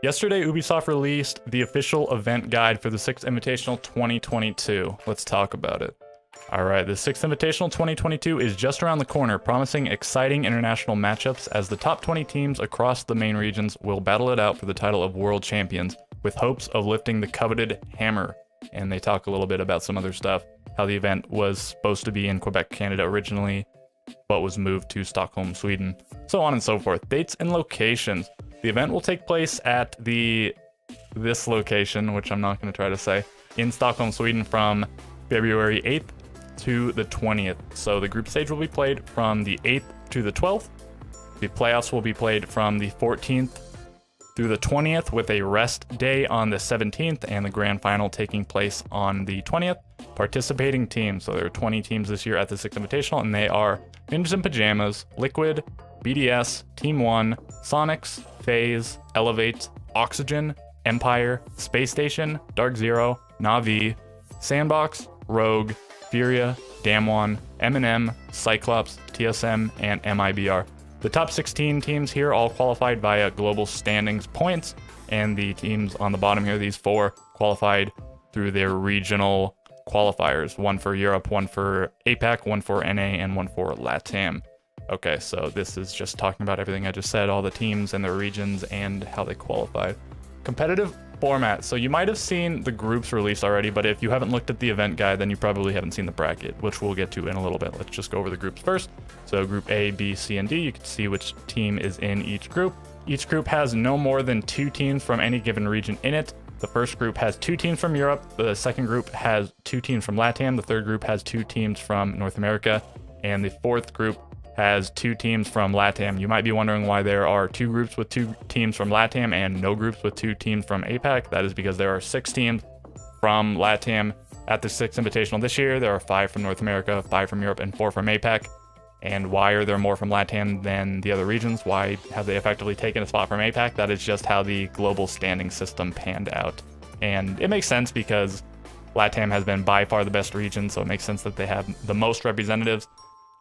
Yesterday, Ubisoft released the official event guide for the 6th Invitational 2022. Let's talk about it. All right, the 6th Invitational 2022 is just around the corner, promising exciting international matchups as the top 20 teams across the main regions will battle it out for the title of World Champions, with hopes of lifting the coveted hammer. And they talk a little bit about some other stuff, how the event was supposed to be in Quebec, Canada originally, but was moved to Stockholm, Sweden, so on and so forth. Dates and locations. The event will take place at this location, which I'm not going to try to say, in Stockholm, Sweden from February 8th to the 20th. So the group stage will be played from the 8th to the 12th. The playoffs will be played from the 14th through the 20th, with a rest day on the 17th and the grand final taking place on the 20th. Participating teams, so there are 20 teams this year at the 6th Invitational, and they are Ninjas in Pajamas, Liquid, BDS, Team 1, Sonics, FaZe, Elevate, Oxygen, Empire, Space Station, Dark Zero, Na'Vi, Sandbox, Rogue, Furia, Damwon, M&M, Cyclops, TSM, and MIBR. The top 16 teams here all qualified via global standings points, and the teams on the bottom here, these 4, qualified through their regional qualifiers. 1 for Europe, 1 for APAC, 1 for NA, and 1 for LATAM. Okay, so this is just talking about everything I just said, all the teams and their regions and how they qualified. Competitive format. So you might have seen the groups released already, but if you haven't looked at the event guide, then you probably haven't seen the bracket, which we'll get to in a little bit. Let's just go over the groups first. So group A, B, C, and D, you can see which team is in each group. Each group has no more than 2 teams from any given region in it. The first group has 2 teams from Europe. The second group has 2 teams from LATAM. The third group has 2 teams from North America. And the fourth group has 2 teams from LATAM. You might be wondering why there are 2 groups with 2 teams from LATAM and no groups with 2 teams from APAC. That is because there are 6 teams from LATAM at the 6th Invitational this year. There are 5 from North America, 5 from Europe, and 4 from APAC. And why are there more from LATAM than the other regions? Why have they effectively taken a spot from APAC? That is just how the global standing system panned out. And it makes sense because LATAM has been by far the best region, so it makes sense that they have the most representatives.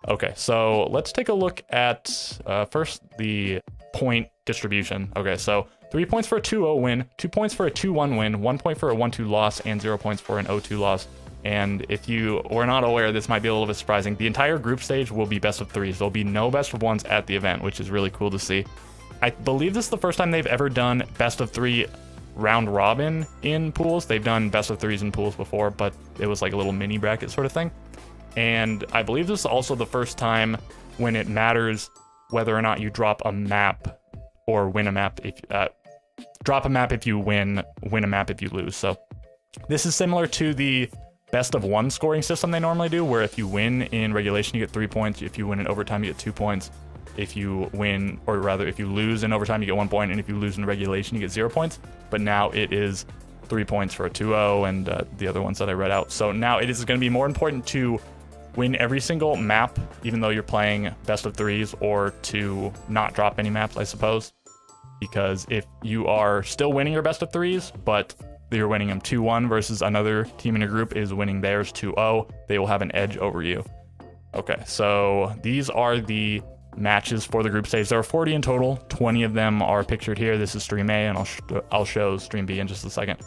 Okay, so let's take a look at first the point distribution. Okay, so 3 points for a 2-0 win, 2 points for a 2-1 win, 1 point for a 1-2 loss, and 0 points for an 0-2 loss. And if you were not aware, this might be a little bit surprising. The entire group stage will be best of 3s. There'll be no best of 1s at the event, which is really cool to see. I believe this is the first time they've ever done best of 3 round robin in pools. They've done best of 3s in pools before, but it was like a little mini bracket sort of thing. And I believe this is also the first time when it matters whether or not you drop a map or win a map. If drop a map if you win a map if you lose. So this is similar to the best of 1 scoring system they normally do, where if you win in regulation, you get 3 points. If you win in overtime, you get 2 points. If you win, or rather, if you lose in overtime, you get 1 point. And if you lose in regulation, you get 0 points. But now it is 3 points for a 2-0 and the other ones that I read out. So now it is going to be more important to win every single map, even though you're playing best of 3s, or to not drop any maps, I suppose. Because if you are still winning your best of 3s, but you're winning them 2-1 versus another team in your group is winning theirs 2-0, they will have an edge over you. Okay, so these are the matches for the group stage. There are 40 in total. 20 of them are pictured here. This is Stream A, and I'll show Stream B in just a second.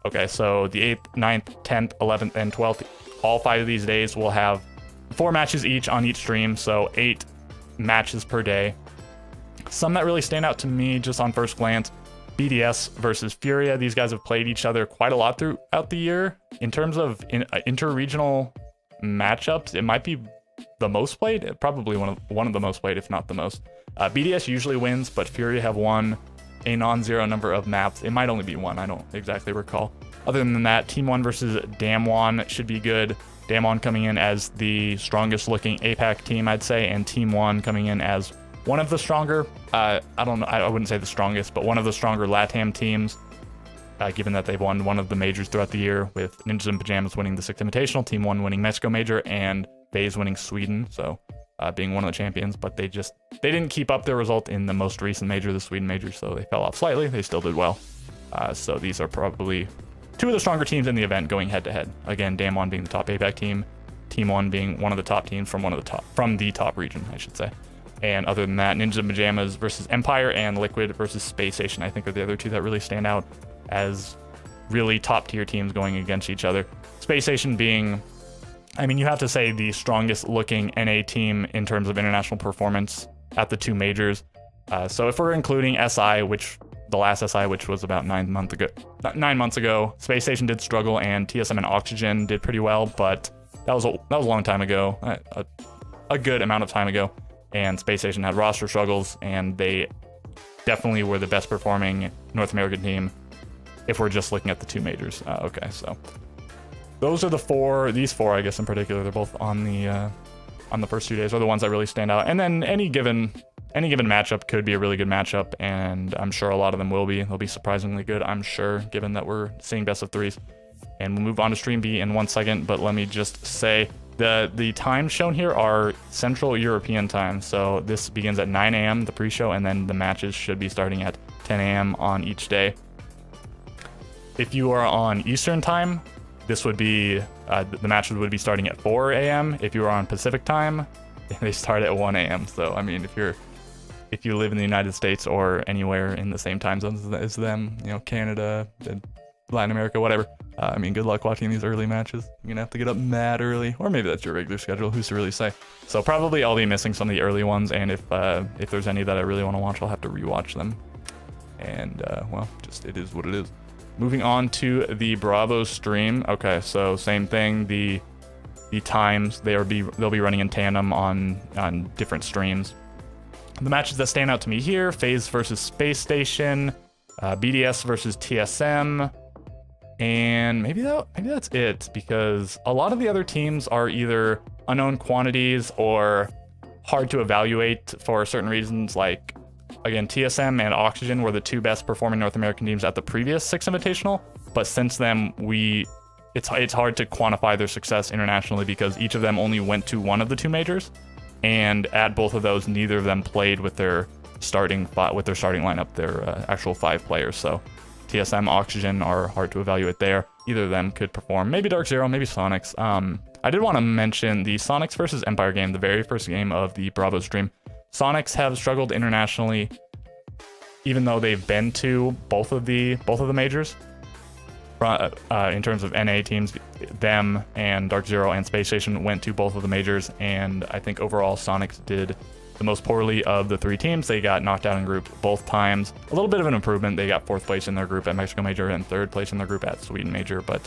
Okay, so the 8th, 9th, 10th, 11th, and 12th, all 5 of these days will have 4 matches each on each stream, so 8 matches per day. Some that really stand out to me just on first glance: BDS versus Furia. These guys have played each other quite a lot throughout the year. In terms of inter-regional matchups, it might be the most played, probably one of the most played, if not the most. BDS usually wins, but Furia have won a non-zero number of maps. It might only be 1, I don't exactly recall. Other than that, Team 1 versus Damwon should be good. Damwon coming in as the strongest looking APAC team, I'd say, and Team 1 coming in as one of the stronger, I don't know, I wouldn't say the strongest, but one of the stronger LATAM teams, given that they've won one of the majors throughout the year, with Ninjas in Pajamas winning the 6th Invitational, Team 1 winning Mexico Major, and FaZe winning Sweden, so being one of the champions. But they didn't keep up their result in the most recent major, the Sweden Major, so they fell off slightly. They still did well. So these are probably 2 of the stronger teams in the event going head to head. Again, Damwon being the top APAC team, Team 1 being one of the top teams from the top region, I should say. And other than that, Ninja Pajamas versus Empire and Liquid versus Space Station, I think, are the other two that really stand out as really top tier teams going against each other. Space Station being, I mean, you have to say the strongest looking NA team in terms of international performance at the two majors. So if we're including SI, which the last SI, which was about 9 months ago, Space Station did struggle, and TSM and Oxygen did pretty well, but that was a long time ago, a good amount of time ago. And Space Station had roster struggles, and they definitely were the best performing North American team if we're just looking at the two majors. Okay, so those are these four, I guess, in particular. They're both on the first 2 days, are the ones that really stand out. And then any given matchup could be a really good matchup, and I'm sure a lot of them will be. They'll be surprisingly good, I'm sure, given that we're seeing best of threes. And we'll move on to Stream B in 1 second, but let me just say the times shown here are Central European time. So this begins at 9 a.m., the pre-show, and then the matches should be starting at 10 a.m. on each day. If you are on Eastern time, this would be, the matches would be starting at 4 a.m. If you are on Pacific time, they start at 1 a.m. So, I mean, if you live in the United States or anywhere in the same time zones as them, you know, Canada, Latin America, whatever, I mean, good luck watching these early matches. You're gonna have to get up mad early, or maybe that's your regular schedule, who's to really say. So probably I'll be missing some of the early ones, and if there's any that I really want to watch, I'll have to rewatch them. And well, just it is what it is. Moving on to the Bravo stream. Okay, so same thing. The times they'll be running in tandem on different streams. The matches that stand out to me here: FaZe versus Space Station, BDS versus TSM. And maybe that's it, because a lot of the other teams are either unknown quantities or hard to evaluate for certain reasons. Like, again, TSM and Oxygen were the two best performing North American teams at the previous 6 Invitational, but since then it's hard to quantify their success internationally because each of them only went to one of the two majors, and at both of those, neither of them played with their starting lineup, their actual 5 players. So TSM, Oxygen are hard to evaluate there. Either of them could perform. Maybe Dark Zero, maybe Sonics. I did want to mention the Sonics versus Empire game, the very first game of the Bravo stream. Sonics have struggled internationally, even though they've been to both of the majors. In terms of NA teams, them and Dark Zero and Space Station went to both of the majors, and I think overall Sonics did the most poorly of the 3 teams. They got knocked out in group both times. A little bit of an improvement. They got 4th place in their group at Mexico Major and 3rd place in their group at Sweden Major, but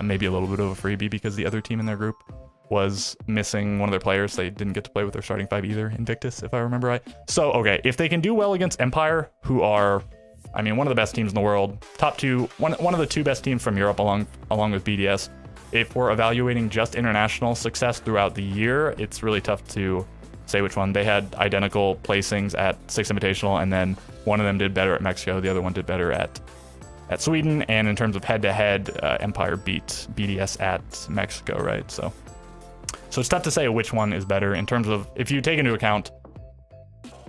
maybe a little bit of a freebie because the other team in their group was missing one of their players. They didn't get to play with their starting 5 either, Invictus, if I remember right. So, okay, if they can do well against Empire, who are, I mean, one of the best teams in the world, top 2, one of the 2 best teams from Europe along with BDS, if we're evaluating just international success throughout the year, it's really tough to say which one. They had identical placings at 6 Invitational, and then one of them did better at Mexico, the other one did better at Sweden, and in terms of head-to-head, Empire beat BDS at Mexico, right? So it's tough to say which one is better in terms of, if you take into account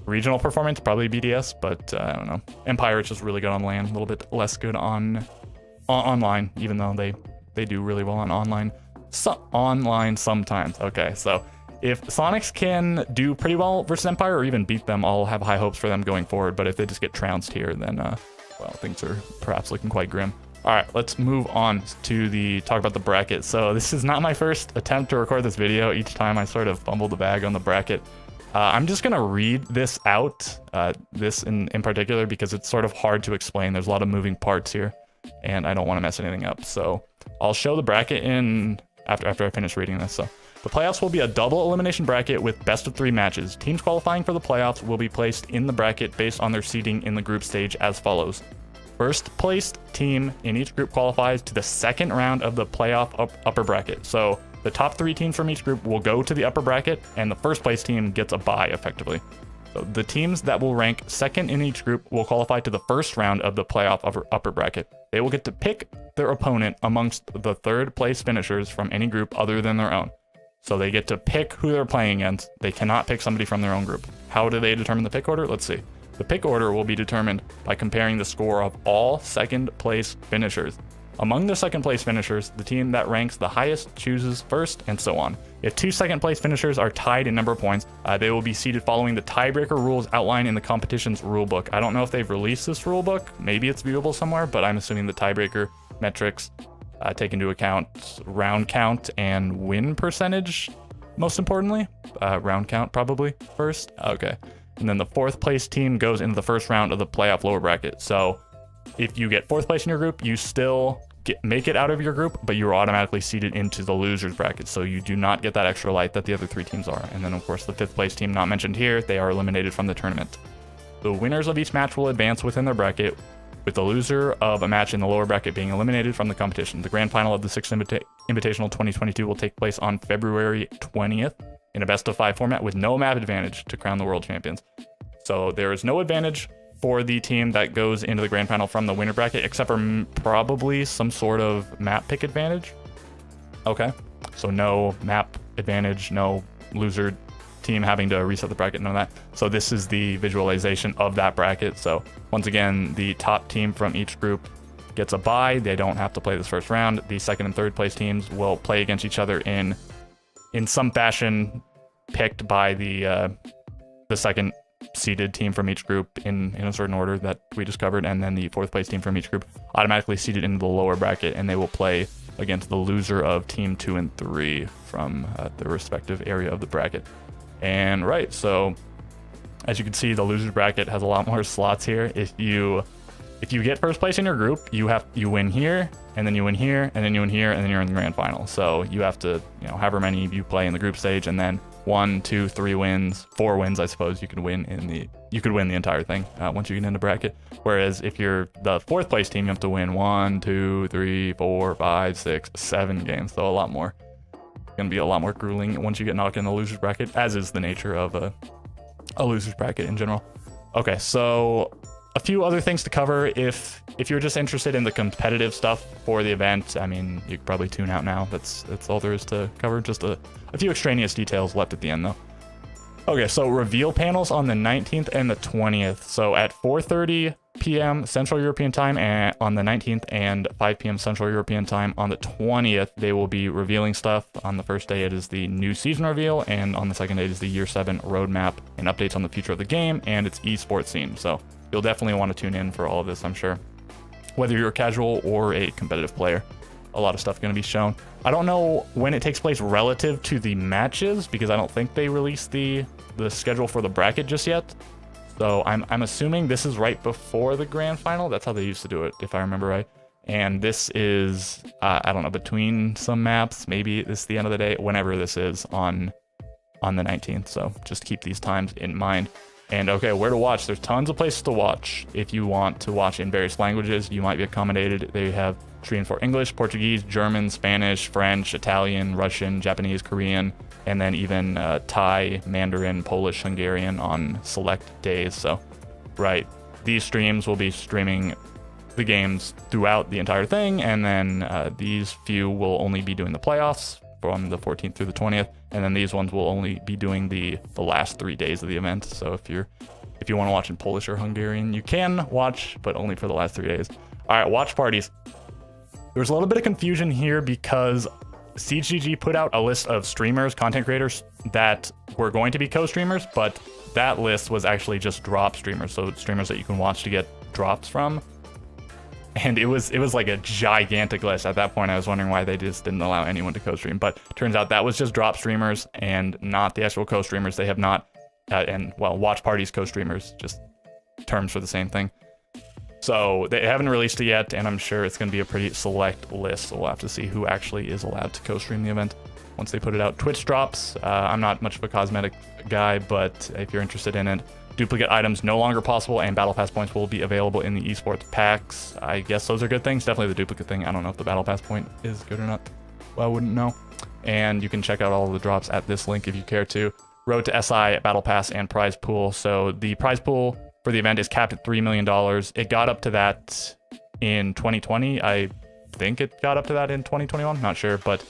regional performance, probably BDS, but I don't know. Empire is just really good on LAN, a little bit less good on online, even though they do really well on online. Online sometimes. Okay, so if Sonics can do pretty well versus Empire or even beat them, I'll have high hopes for them going forward. But if they just get trounced here, then, well, things are perhaps looking quite grim. All right, let's move on to talk about the bracket. So this is not my first attempt to record this video. Each time I sort of fumble the bag on the bracket. I'm just gonna read this out, this in particular, because it's sort of hard to explain. There's a lot of moving parts here, and I don't want to mess anything up. So I'll show the bracket after I finish reading this. So the playoffs will be a double elimination bracket with best of 3 matches. Teams qualifying for the playoffs will be placed in the bracket based on their seeding in the group stage as follows. First placed team in each group qualifies to the second round of the playoff upper bracket. So the top 3 teams from each group will go to the upper bracket, and the first place team gets a bye effectively. So the teams that will rank second in each group will qualify to the first round of the playoff upper bracket. They will get to pick their opponent amongst the 3rd place finishers from any group other than their own. So they get to pick who they're playing against. They cannot pick somebody from their own group. How do they determine the pick order? Let's see. The pick order will be determined by comparing the score of all second place finishers. Among the second place finishers, the team that ranks the highest chooses first, and so on. If 2 second place finishers are tied in number of points, they will be seeded following the tiebreaker rules outlined in the competition's rulebook. I don't know if they've released this rulebook. Maybe it's viewable somewhere, but I'm assuming the tiebreaker metrics take into account round count and win percentage, most importantly. Round count probably first. Okay. And then the 4th place team goes into the first round of the playoff lower bracket. So if you get 4th place in your group, you still make it out of your group, but you're automatically seeded into the losers bracket. So you do not get that extra light that the other 3 teams are. And then of course the 5th place team not mentioned here, they are eliminated from the tournament. The winners of each match will advance within their bracket, with the loser of a match in the lower bracket being eliminated from the competition. The grand final of the 6th Invitational 2022 will take place on February 20th in a best of 5 format with no map advantage to crown the world champions. So there is no advantage for the team that goes into the grand final from the winner bracket, except for probably some sort of map pick advantage. Okay, so no map advantage, no loser team having to reset the bracket, none of that. So this is the visualization of that bracket. So once again, the top team from each group gets a bye. They don't have to play this first round. The 2nd and 3rd place teams will play against each other in some fashion picked by the 2nd seeded team from each group in a certain order that we just covered, and then the 4th place team from each group automatically seeded into the lower bracket, and they will play against the loser of team 2 and 3 from the respective area of the bracket. And right, so as you can see, the losers bracket has a lot more slots here. If you get 1st place in your group, you win here, and then you win here, and then you win here, and then you're in the grand final. So you have to, however many you play in the group stage, and then 1, 2, 3 wins, 4 wins, I suppose you could win the entire thing once you get in the bracket. Whereas if you're the 4th place team, you have to win 1, 2, 3, 4, 5, 6, 7 games. So a lot more. It's gonna be a lot more grueling once you get knocked in the losers bracket, as is the nature of a losers bracket in general. Okay, so a few other things to cover. If you're just interested in the competitive stuff for the event, I mean, you could probably tune out now. That's all there is to cover. Just a few extraneous details left at the end, though. Okay, so reveal panels on the 19th and the 20th. So at 4:30 p.m. Central European Time and on the 19th, and 5 p.m. Central European Time on the 20th, they will be revealing stuff. On the first day, it is the new season reveal, and on the second day, it is the Year 7 roadmap and updates on the future of the game and its esports scene. So you'll definitely want to tune in for all of this, I'm sure. Whether you're a casual or a competitive player, a lot of stuff going to be shown. I don't know when it takes place relative to the matches, because I don't think they released the schedule for the bracket just yet. So I'm assuming this is right before the grand final. That's how they used to do it, if I remember right. And this is, I don't know, between some maps. Maybe this is the end of the day, whenever this is on the 19th. So just keep these times in mind. And okay, where to watch? There's tons of places to watch. If you want to watch in various languages, you might be accommodated. They have streams for English, Portuguese, German, Spanish, French, Italian, Russian, Japanese, Korean, and then even Thai, Mandarin, Polish, Hungarian on select days. So, right, these streams will be streaming the games throughout the entire thing, and then these few will only be doing the playoffs from the 14th through the 20th, and then these ones will only be doing the last 3 days of the event. So if you want to watch in Polish or Hungarian, you can watch, but only for the last 3 days. All right, watch parties. There's a little bit of confusion here because CGG put out a list of streamers, content creators that were going to be co-streamers, but that list was actually just drop streamers, so streamers that you can watch to get drops from. And it was like a gigantic list. At that point, I was wondering why they just didn't allow anyone to co-stream. But turns out that was just drop streamers and not the actual co-streamers. They have not, watch parties co-streamers, just terms for the same thing. So they haven't released it yet, and I'm sure it's going to be a pretty select list. So we'll have to see who actually is allowed to co-stream the event once they put it out. Twitch drops. I'm not much of a cosmetic guy, but if you're interested in it, duplicate items no longer possible, and battle pass points will be available in the esports packs. I guess those are good things. Definitely the duplicate thing. I don't know if the battle pass point is good or not. Well, I wouldn't know. And you can check out all of the drops at this link if you care to. Road to SI, battle pass, and prize pool. So the prize pool for the event is capped at $3 million. It got up to that in 2020. I think it got up to that in 2021. Not sure, but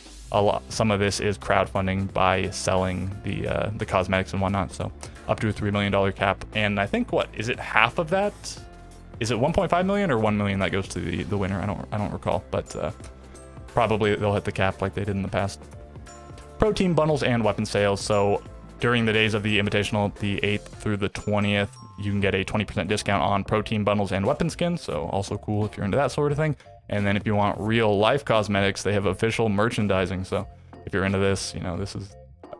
some of this is crowdfunding by selling the cosmetics and whatnot. So up to a $3 million cap. And I think, is it half of that Is it 1.5 million or 1 million that goes to the winner? I don't recall, but probably they'll hit the cap like they did in the past. Pro team bundles and weapon sales. So during the days of the Invitational, the 8th through the 20th, you can get a 20% discount on pro team bundles and weapon skins. So also cool if you're into that sort of thing. And then if you want real life cosmetics, they have official merchandising. So if you're into this, you know, this is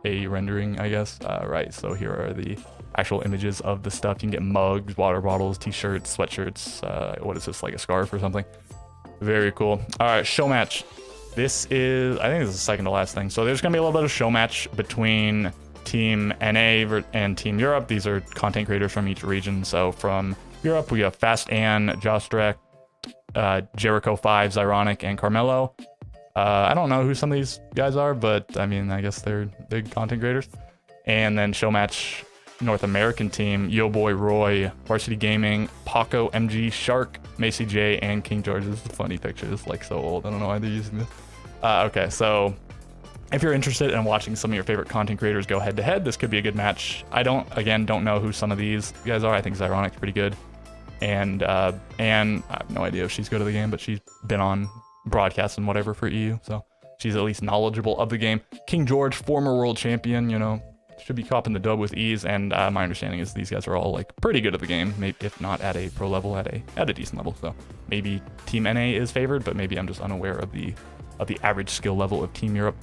a rendering, I guess. Right, so here are the actual images of the stuff. You can get mugs, water bottles, t-shirts, sweatshirts. What is this, like a scarf or something? Very cool. All right, show match. This is, I think this is the second to last thing. So there's gonna be a little bit of show match between Team NA and Team Europe. These are content creators from each region. So from Europe, we have Fast Ann, Jostrek, Jericho 5, Zyronic, and Carmelo. I don't know who some of these guys are, but I mean, I guess they're big content creators. And then show match North American team, Yo Boy Roy, Varsity Gaming, Paco, MG, Shark, Macy J, and King George. This is a funny picture. It's like so old. I don't know why they're using this. Okay, so if you're interested in watching some of your favorite content creators go head to head, this could be a good match. I don't know who some of these guys are. I think Zyronic's pretty good. And I have no idea if she's good at the game, but she's been on broadcasts and whatever for EU, so she's at least knowledgeable of the game. King George, former world champion, you know, should be copping the dub with ease. And my understanding is these guys are all like pretty good at the game, maybe if not at a pro level, at a decent level. So maybe Team NA is favored, but maybe I'm just unaware of the average skill level of Team Europe.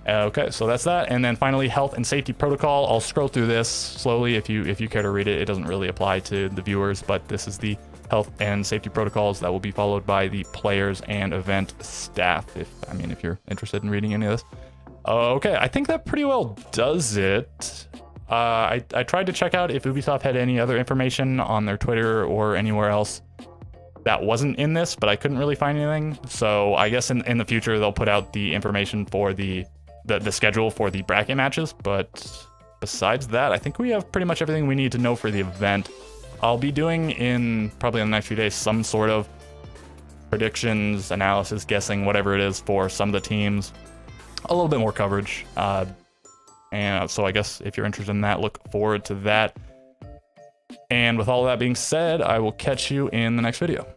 Okay, so that's that. And then finally, health and safety protocol. I'll scroll through this slowly if you care to read it. It doesn't really apply to the viewers, but this is the health and safety protocols that will be followed by the players and event staff. If you're interested in reading any of this. Okay, I think that pretty well does it. I tried to check out if Ubisoft had any other information on their Twitter or anywhere else that wasn't in this, but I couldn't really find anything. So I guess in the future they'll put out the information for the schedule for the bracket matches. But besides that, I think we have pretty much everything we need to know for the event. I'll be doing probably in the next few days some sort of predictions, analysis, guessing, whatever it is for some of the teams. A little bit more coverage. And so I guess if you're interested in that, look forward to that. And with all that being said, I will catch you in the next video.